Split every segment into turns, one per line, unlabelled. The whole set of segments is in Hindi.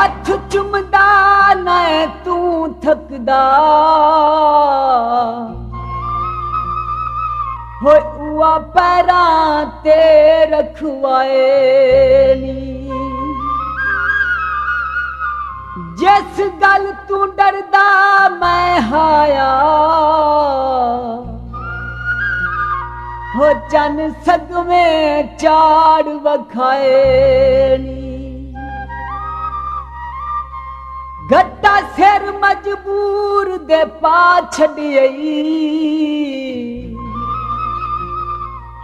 हथ चुमदा ना तू थकदा हो उआ पैरां ते रखवाए नी जिस गल तू डरदा मैं हाया हो चन सगवे चाड़ वखाए नी गट्टा सिर मजबूर दे पा छड़ियई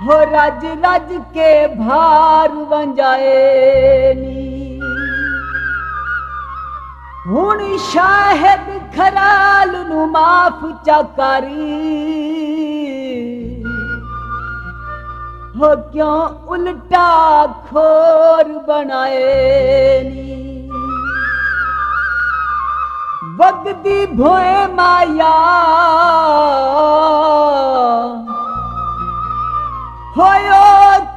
हो रज रज के भार वंजाए नी हुण शाहिद खराल नू माफ चाकारी हो क्यों उल्टा खोर बनाए नी वगदी भोए माया होयो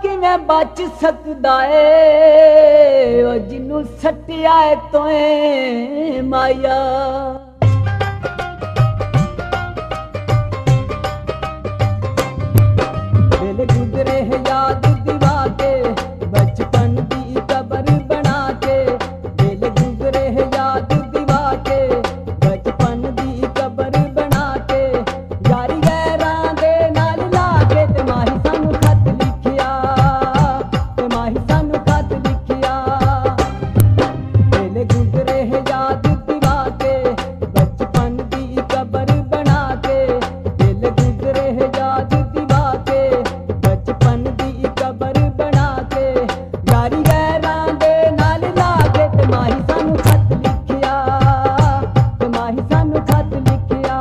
किवें बच सकदा है ओ जिन्नू सटिया है तोए माया दिल गुजरे है याद दिवा के बचपन की कबर बना के दिल गुजरे है याद दिवा के बचपन की कबर बना के यारी गैरां दे नाल ला के ते माही सानू खत लिखिया ते माही सानू खत लिखिया दिल गुजरे है याद दिवा के बचपन की कबर बना के दिल गुजरे है याद दिवा के बचपन की कबर बना के यारी गैरां दे नाल ला के ते माही सानू खत लिखिया ते माही सानू खत लिखिया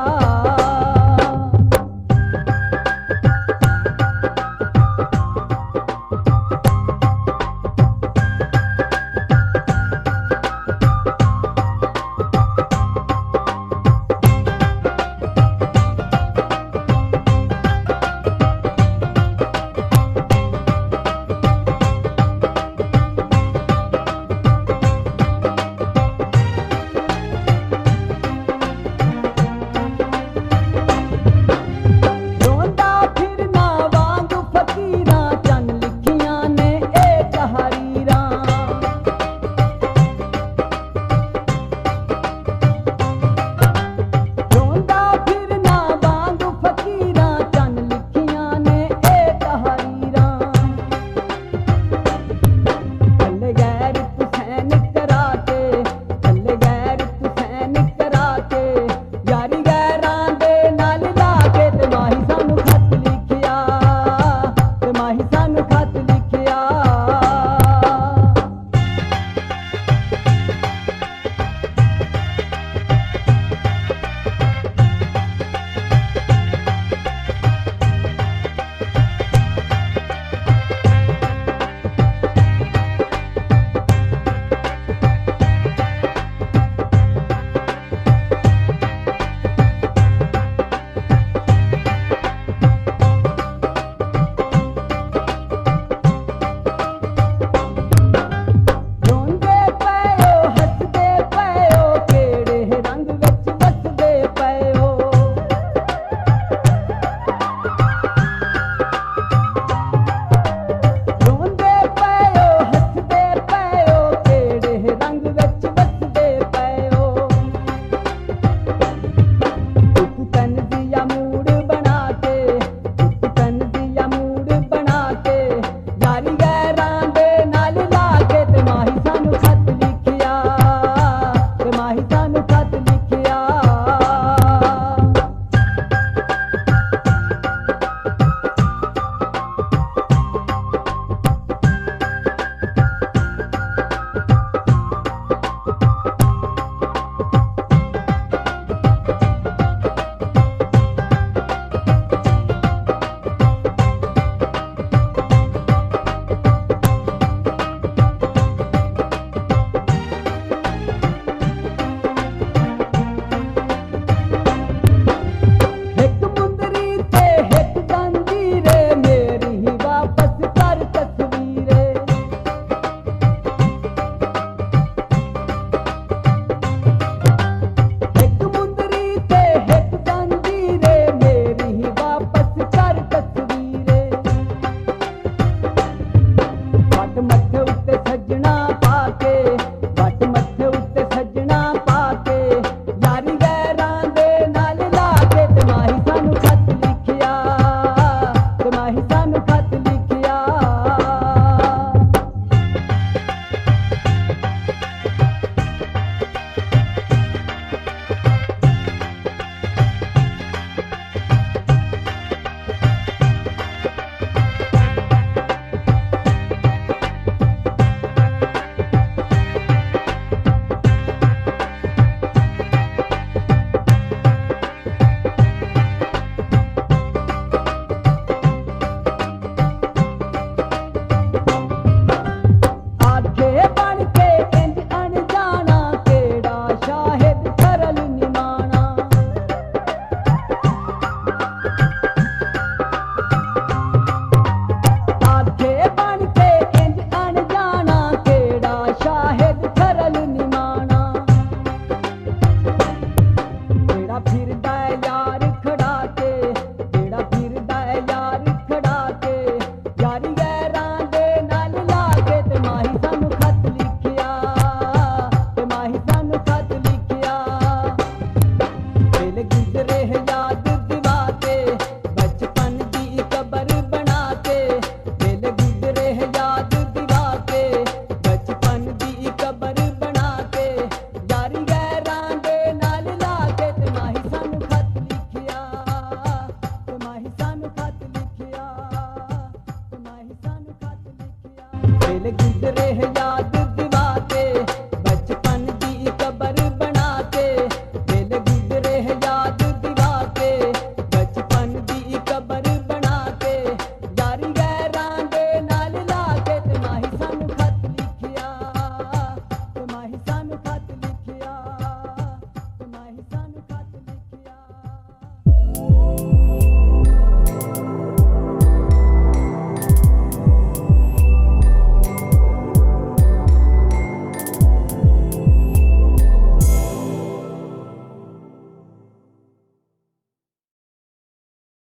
फिरदा